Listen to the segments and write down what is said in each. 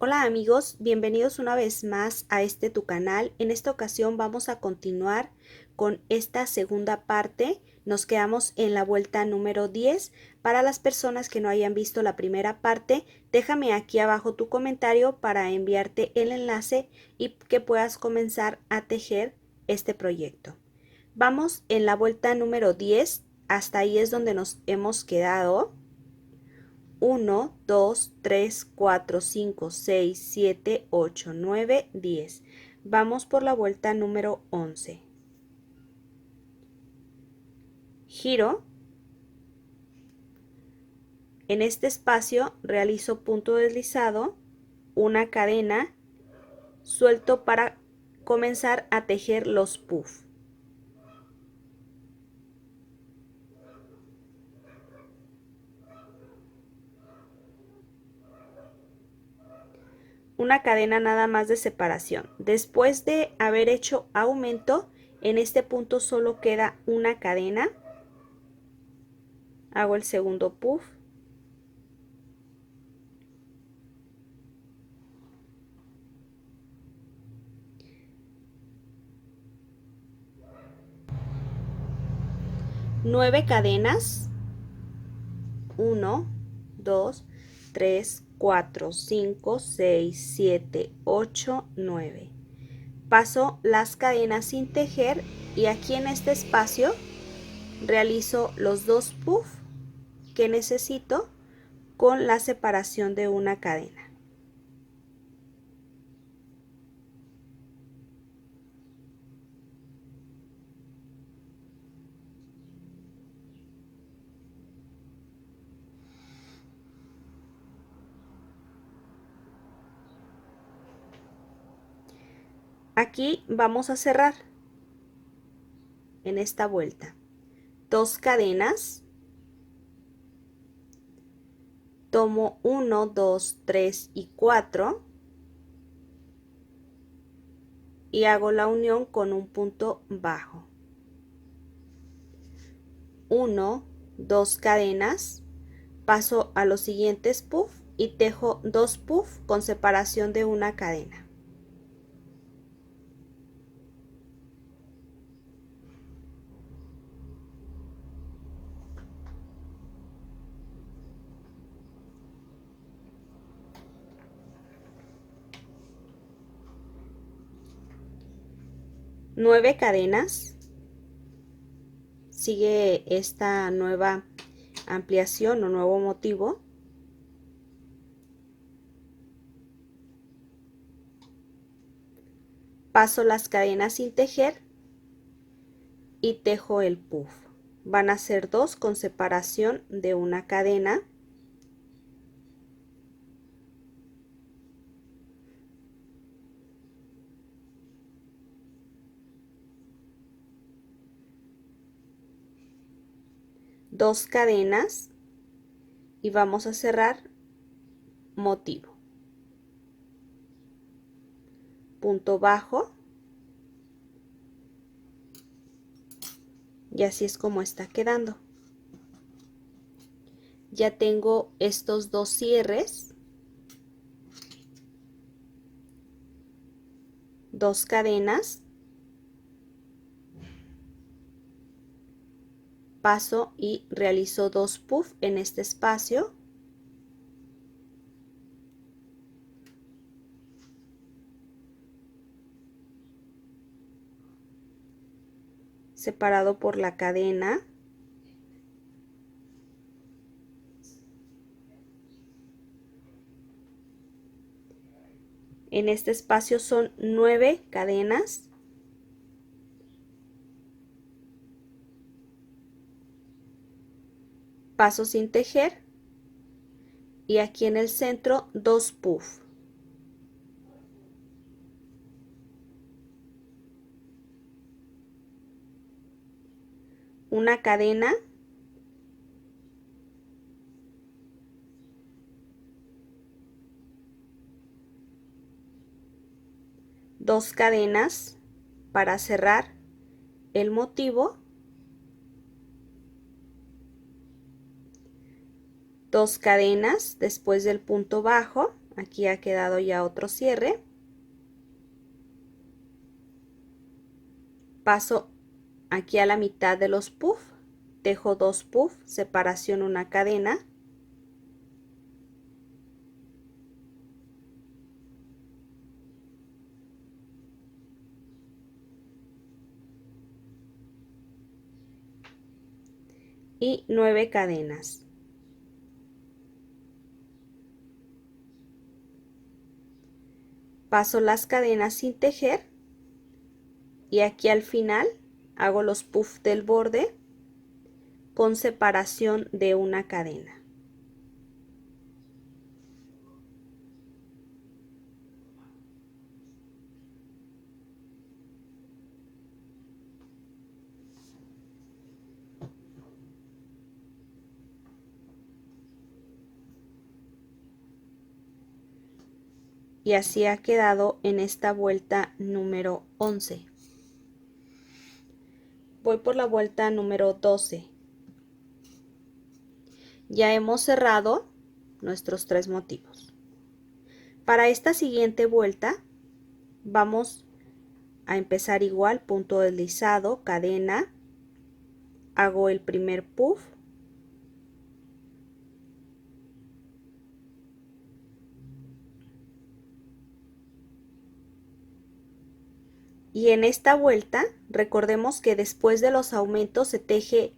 Hola amigos, bienvenidos una vez más a tu canal. En esta ocasión vamos a continuar con esta segunda parte. Nos quedamos en la vuelta número 10. Para las personas que no hayan visto la primera parte, déjame aquí abajo tu comentario para enviarte el enlace y que puedas comenzar a tejer este proyecto. Vamos en la vuelta número 10, hasta ahí es donde nos hemos quedado. 1, 2, 3, 4, 5, 6, 7, 8, 9, 10. Vamos por la vuelta número 11. Giro. En este espacio realizo punto deslizado, una cadena, suelto para comenzar a tejer los puff. Una cadena nada más de separación. Después de haber hecho aumento, en este punto solo queda una cadena. Hago el segundo puff. Nueve cadenas. 1, 2, 3, 4, 5, 6, 7, 8, 9. Paso las cadenas sin tejer y aquí en este espacio realizo los dos puff que necesito con la separación de una cadena. Aquí vamos a cerrar en esta vuelta. Dos cadenas. Tomo 1, 2, 3 y 4 y hago la unión con un punto bajo. 1, 2 cadenas, paso a los siguientes puff y tejo 2 puff con separación de una cadena. Nueve cadenas. Sigue esta nueva ampliación o nuevo motivo. Paso las cadenas sin tejer y tejo el puff. Van a ser 2 con separación de una cadena. Dos cadenas y vamos a cerrar motivo. Punto bajo. Y así es como está quedando. Ya tengo estos dos cierres. Dos cadenas. Paso y realizo 2 puff en este espacio. Separado por la cadena. En este espacio son 9 cadenas. Paso sin tejer. Y aquí en el centro 2 puff. Una cadena. Dos cadenas para cerrar el motivo. Dos cadenas después del punto bajo, Aquí ha quedado ya otro cierre. Paso aquí a la mitad de los puff, tejo 2 puff, separación una cadena. Y 9 cadenas. Paso las cadenas sin tejer y aquí al final hago los puff del borde con separación de una cadena. Y así ha quedado en esta vuelta número 11. Voy por la vuelta número 12. Ya hemos cerrado nuestros 3 motivos. Para esta siguiente vuelta vamos a empezar igual, punto deslizado, cadena, hago el primer puff, y en esta vuelta recordemos que después de los aumentos se teje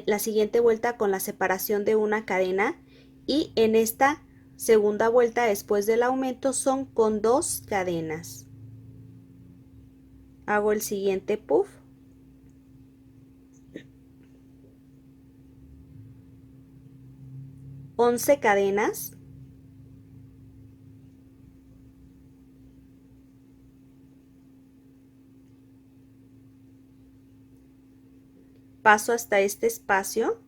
la siguiente vuelta con la separación de una cadena, y en esta segunda vuelta después del aumento son con 2 cadenas. Hago el siguiente puff, once cadenas, paso hasta este espacio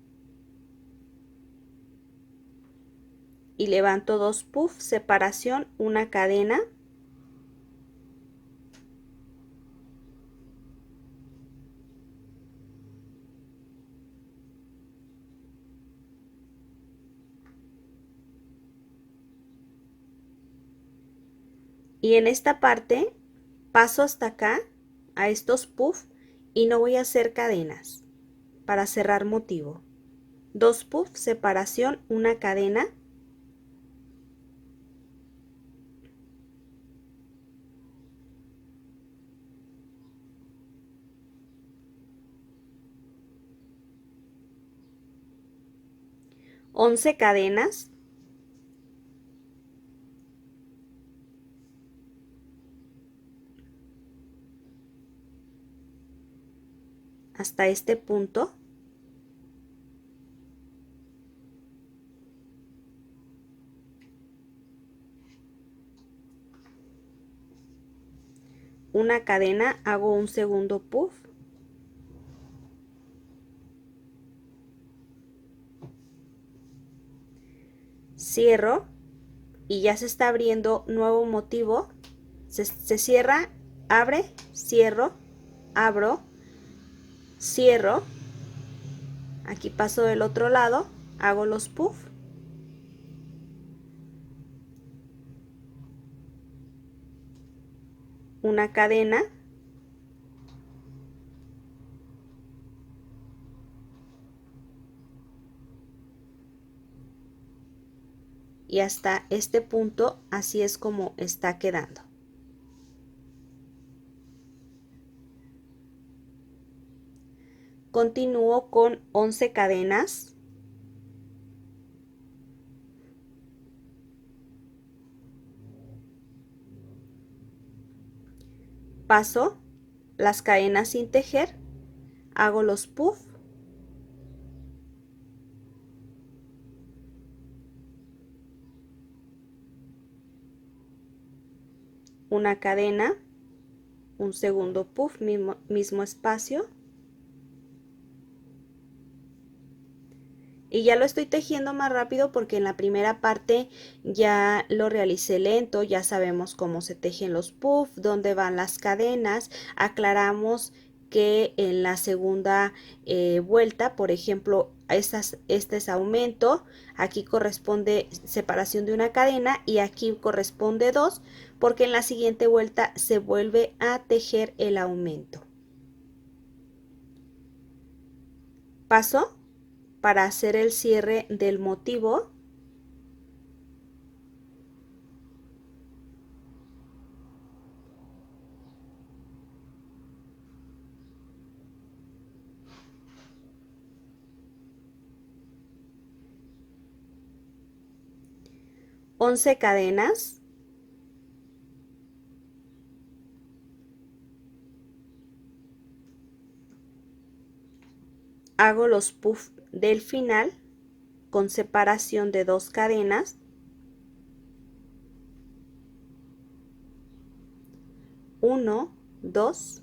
y levanto 2 puff, separación una cadena, y en esta parte paso hasta acá a estos puff y no voy a hacer cadenas para cerrar motivo. 2 puff, separación una cadena, once cadenas, hasta este punto, una cadena, hago un segundo puff, cierro y ya se está abriendo nuevo motivo. Se cierra, abre, cierro, abro, cierro. Aquí paso del otro lado, hago los puff, una cadena, y hasta este punto así es como está quedando. Continúo con 11 cadenas, paso las cadenas sin tejer, hago los puff, una cadena, un segundo puff, mismo espacio, y ya lo estoy tejiendo más rápido porque en la primera parte ya lo realicé lento. Ya sabemos cómo se tejen los puff, dónde van las cadenas, aclaramos que en la segunda vuelta. Por ejemplo, este es aumento, aquí corresponde separación de una cadena y aquí corresponde 2, porque en la siguiente vuelta se vuelve a tejer el aumento. Paso para hacer el cierre del motivo. Once cadenas. Hago los puff del final con separación de 2 cadenas. 1, 2.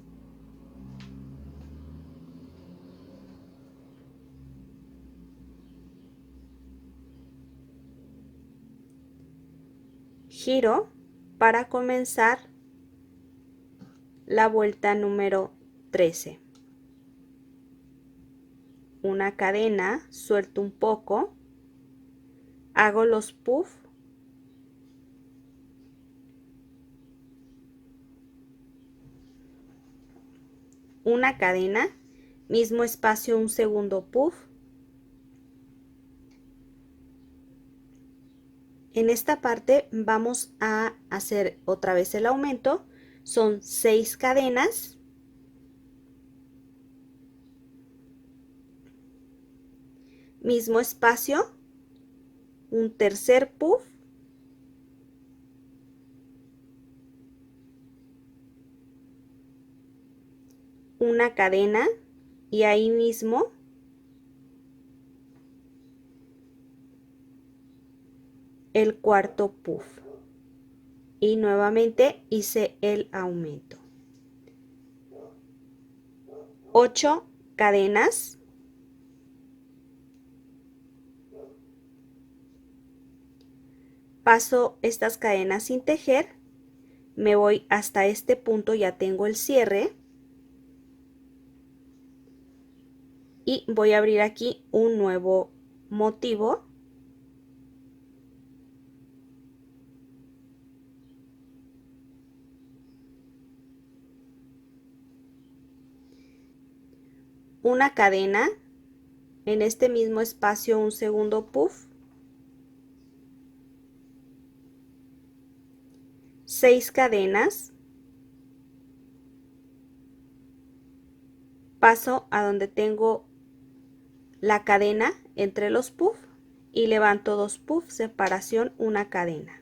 Giro para comenzar la vuelta número 13. Una cadena, suelto un poco, hago los puff, una cadena, mismo espacio, un segundo puff. En esta parte vamos a hacer otra vez el aumento, son 6 cadenas. Mismo espacio, un tercer puff, una cadena y ahí mismo el cuarto puff y nuevamente hice el aumento. 8 cadenas. Paso estas cadenas sin tejer, me voy hasta este punto, ya tengo el cierre y voy a abrir aquí un nuevo motivo. Una cadena, en este mismo espacio un segundo puff, 6 cadenas, paso a donde tengo la cadena entre los puff y levanto 2 puff, separación, una cadena.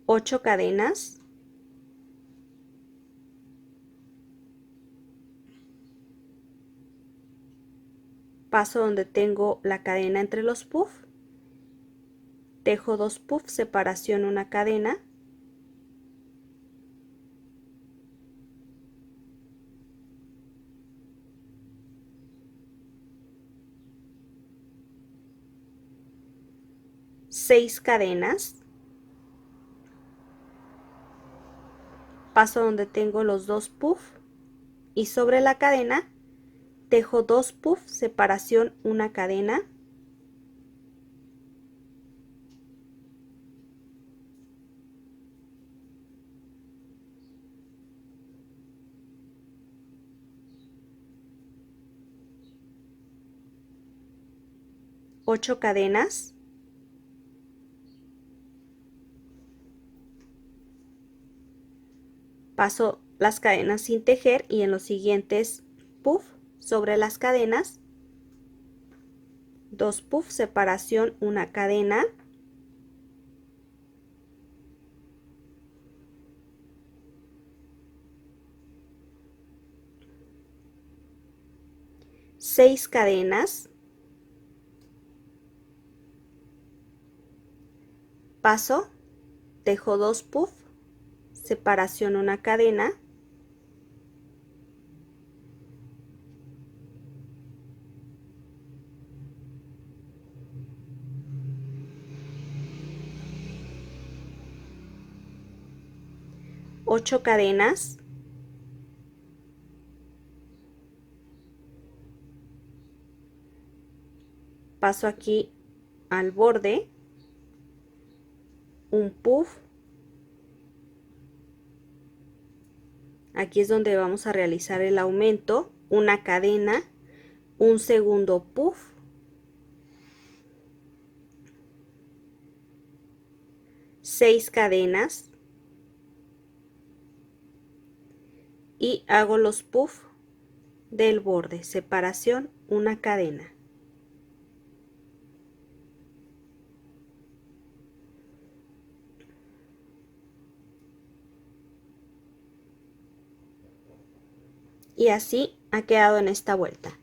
Ocho cadenas, paso donde tengo la cadena entre los puff, tejo 2 puff, separación, una cadena, seis cadenas, paso donde tengo los 2 puff y sobre la cadena tejo 2 puff, separación, una cadena, ocho cadenas, paso las cadenas sin tejer y en los siguientes puff sobre las cadenas 2 puff, separación, una cadena, seis cadenas, paso, tejo 2 puff, separación una cadena, ocho cadenas, paso aquí al borde, un puff, aquí es donde vamos a realizar el aumento, una cadena, un segundo puff, seis cadenas y hago los puff del borde, separación una cadena. Y así ha quedado en esta vuelta.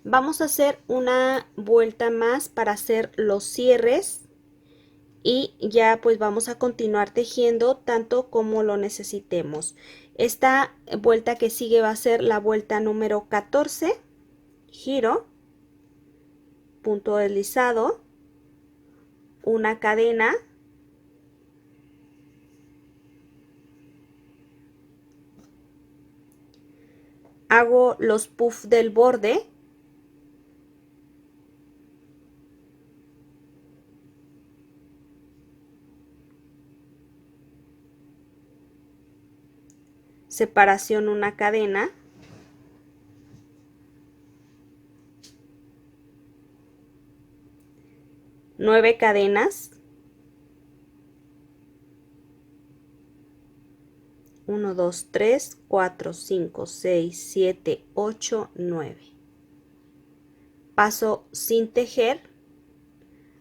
Vamos a hacer una vuelta más para hacer los cierres y ya pues vamos a continuar tejiendo tanto como lo necesitemos. Esta vuelta que sigue va a ser la vuelta número 14, giro, punto deslizado, una cadena, hago los puff del borde, separación una cadena, nueve cadenas, 1, 2, 3, 4, 5, 6, 7, 8, 9. Paso sin tejer,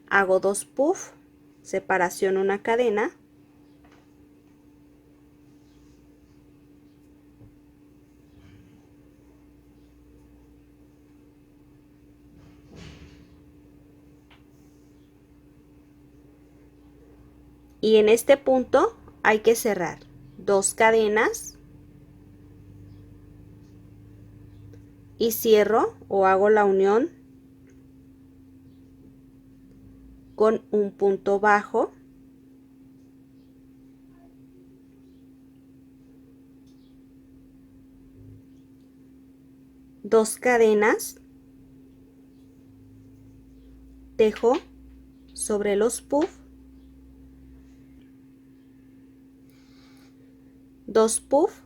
hago dos puff, separación una cadena, y en este punto hay que cerrar dos cadenas y cierro o hago la unión con un punto bajo, dos cadenas, tejo sobre los puff, dos puff,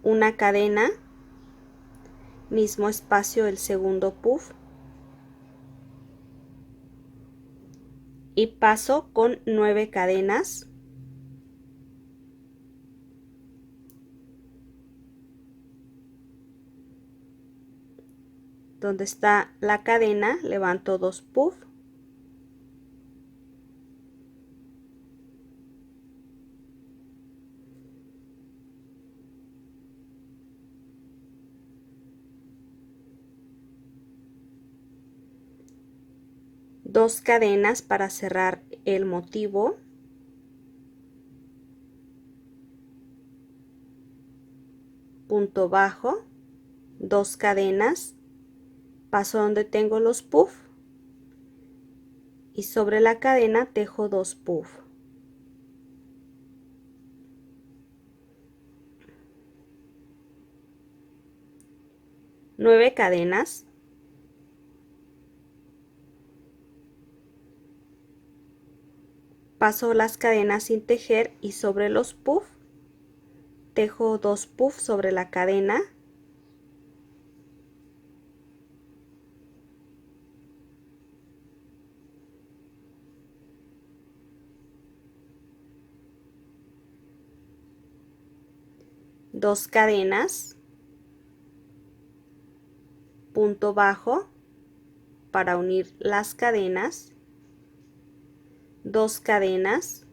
una cadena, mismo espacio el segundo puff y paso con 9 cadenas, donde está la cadena levanto dos puff, dos cadenas para cerrar el motivo, punto bajo, dos cadenas, paso donde tengo los puff y sobre la cadena tejo dos puff. Nueve cadenas, paso las cadenas sin tejer y sobre los puff tejo dos puff sobre la cadena, dos cadenas, punto bajo para unir las cadenas, dos cadenas,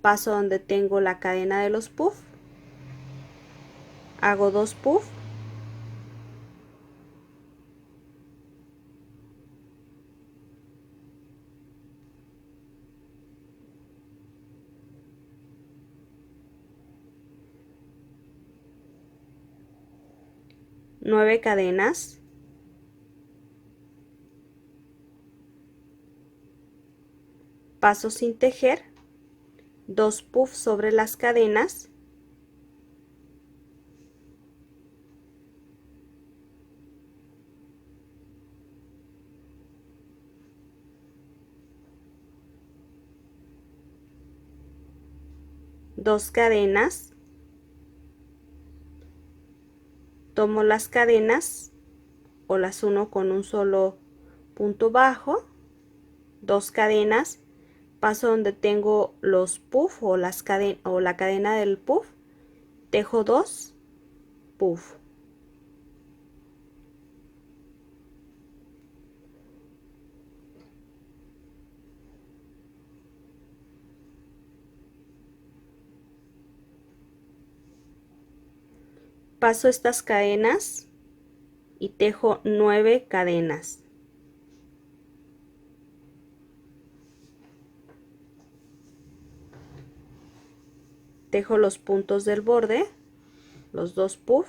paso donde tengo la cadena de los puff, hago dos puff, 9 cadenas, paso sin tejer, 2 puffs sobre las cadenas, dos cadenas, tomo las cadenas o las uno con un solo punto bajo, 2 cadenas, paso donde tengo los puff o la cadena del puff, tejo 2 puff, paso estas cadenas y tejo 9 cadenas. Tejo los puntos del borde, los 2 puff,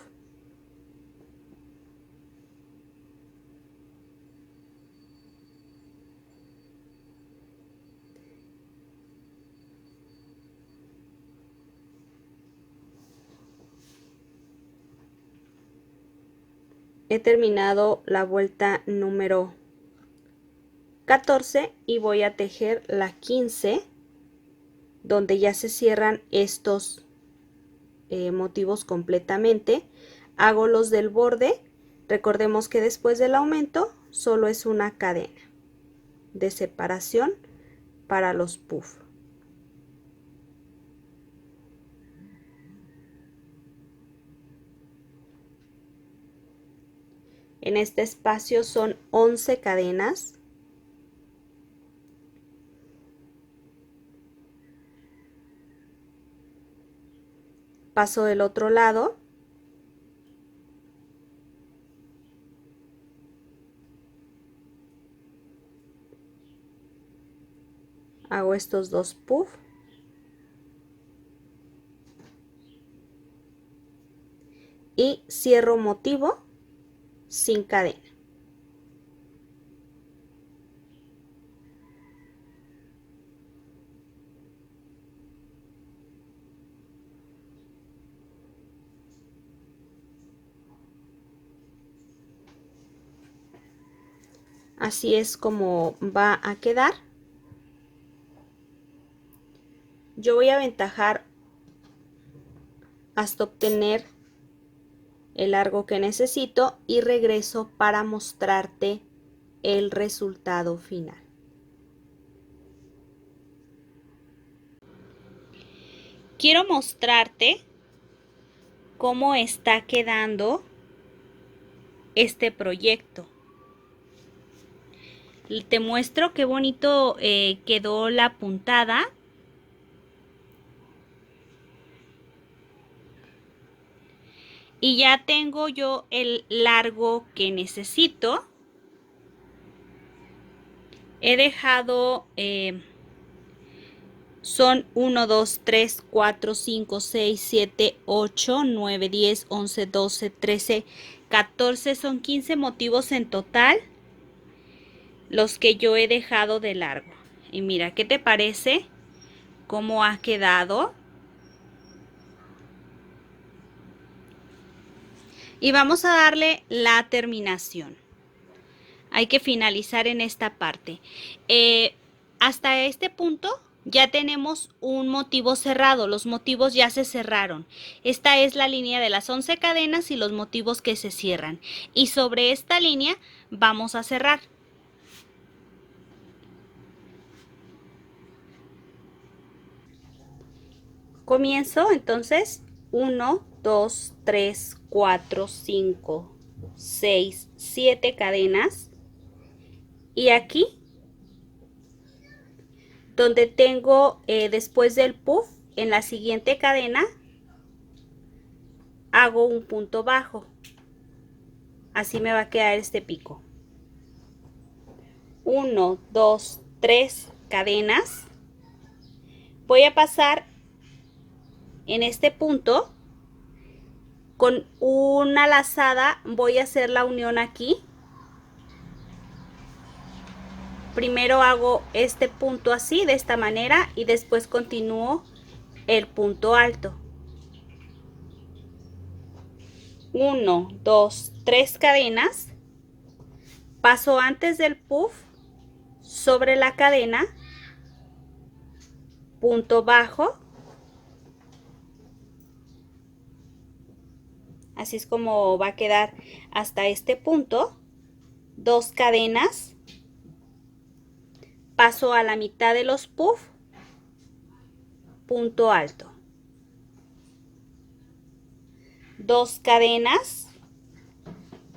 he terminado la vuelta número 14 y voy a tejer la 15 donde ya se cierran estos motivos completamente. Hago los del borde, recordemos que después del aumento solo es una cadena de separación para los puff. En este espacio son 11 cadenas. Paso del otro lado. Hago estos 2 puff. Y cierro motivo sin cadena. Así es como va a quedar. Yo voy a aventajar hasta obtener el largo que necesito y regreso para mostrarte el resultado final. Quiero mostrarte cómo está quedando este proyecto. Te muestro qué bonito quedó la puntada. Y ya tengo yo el largo que necesito. He dejado, son 1, 2, 3, 4, 5, 6, 7, 8, 9, 10, 11, 12, 13, 14, son 15 motivos en total los que yo he dejado de largo. Y mira, ¿qué te parece? ¿Cómo ha quedado? Y vamos a darle la terminación. Hay que finalizar en esta parte. Hasta este punto ya tenemos un motivo cerrado. Los motivos ya se cerraron. Esta es la línea de las 11 cadenas y los motivos que se cierran. Y sobre esta línea vamos a cerrar. Comienzo entonces 1, 2, 3, 4, 5, 6, 7 cadenas. Y aquí, donde tengo después del puff, en la siguiente cadena, hago un punto bajo. Así me va a quedar este pico. 1, 2, 3 cadenas. Voy a pasar en este punto Con una lazada voy a hacer la unión aquí. Primero hago este punto así, de esta manera, y después continúo el punto alto. 1, 2, 3 cadenas. Paso antes del puff sobre la cadena, punto bajo. Así es como va a quedar hasta este punto. 2 cadenas. Paso a la mitad de los puff, punto alto. 2 cadenas.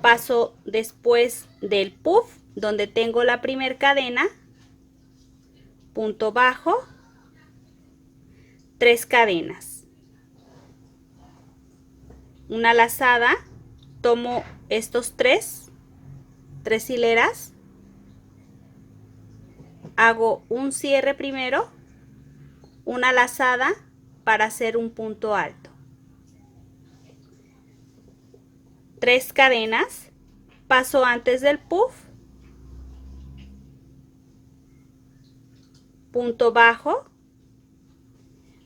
Paso después del puff donde tengo la primera cadena, punto bajo, 3 cadenas, una lazada, tomo estos tres hileras, hago un cierre primero, una lazada para hacer un punto alto, 3 cadenas, paso antes del puff, punto bajo,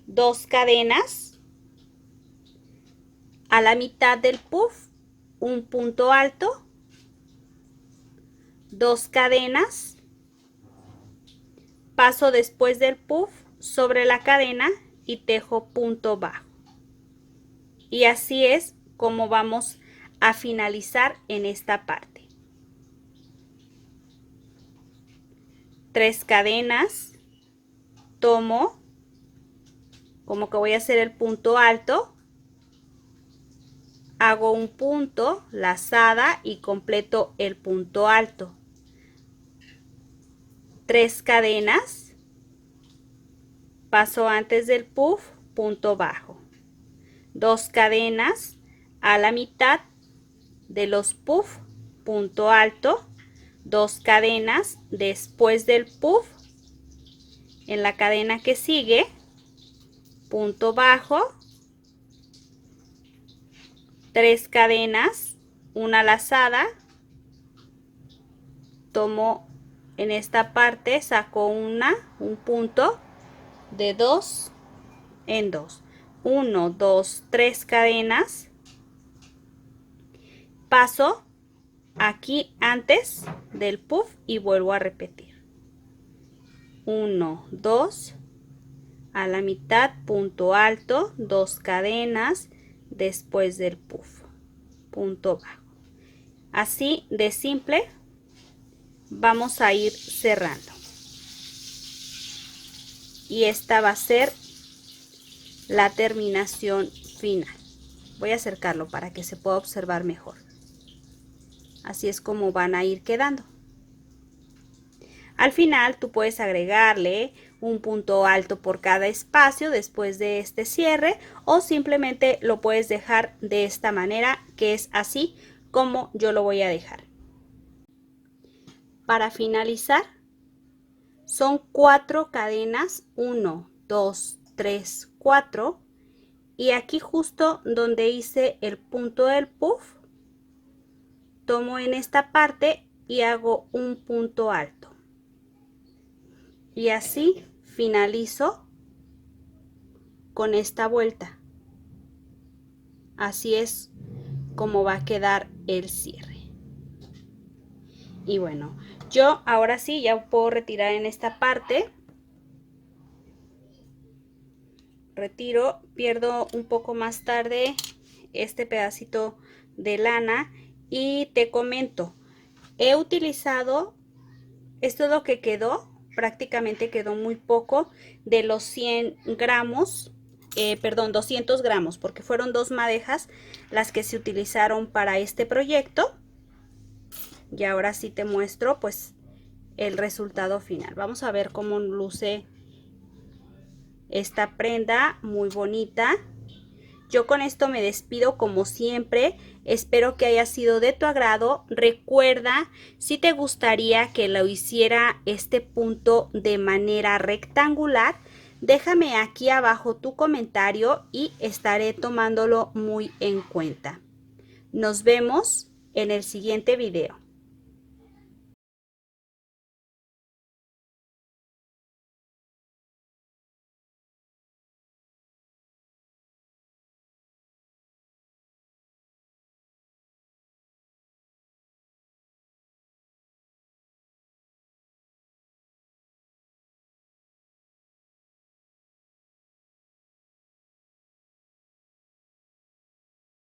2 cadenas, a la mitad del puff un punto alto, 2 cadenas, paso después del puff sobre la cadena y tejo punto bajo. Y así es como vamos a finalizar en esta parte. 3 cadenas, tomo como que voy a hacer el punto alto, hago un punto, lazada y completo el punto alto. 3 cadenas, paso antes del puff, punto bajo. 2 cadenas, a la mitad de los puff, punto alto. 2 cadenas después del puff, en la cadena que sigue, punto bajo, 3 cadenas, una lazada, tomo en esta parte, saco un punto de 2 en 2, 1, 2, 3 cadenas, paso aquí antes del puff y vuelvo a repetir, 1, 2, a la mitad, punto alto, 2 cadenas después del puff, punto bajo. Así de simple vamos a ir cerrando. Y esta va a ser la terminación final. Voy a acercarlo para que se pueda observar mejor. Así es como van a ir quedando. Al final tú puedes agregarle un punto alto por cada espacio después de este cierre, o simplemente lo puedes dejar de esta manera, que es así como yo lo voy a dejar. Para finalizar son 4 cadenas, 1, 2, 3, 4, y aquí justo donde hice el punto del puff, tomo en esta parte y hago un punto alto. Y así finalizo con esta vuelta. Así es como va a quedar el cierre. Y bueno, yo ahora sí ya puedo retirar en esta parte. Retiro, pierdo un poco más tarde este pedacito de lana y te comento, he utilizado, esto es lo que quedó, prácticamente quedó muy poco de los 100 gramos, perdón, 200 gramos, porque fueron 2 madejas las que se utilizaron para este proyecto. Y ahora sí te muestro pues el resultado final. Vamos a ver cómo luce esta prenda, muy bonita. Yo con esto me despido como siempre. Espero que haya sido de tu agrado. Recuerda, si te gustaría que lo hiciera este punto de manera rectangular, Déjame aquí abajo tu comentario y estaré tomándolo muy en cuenta. Nos vemos en el siguiente video.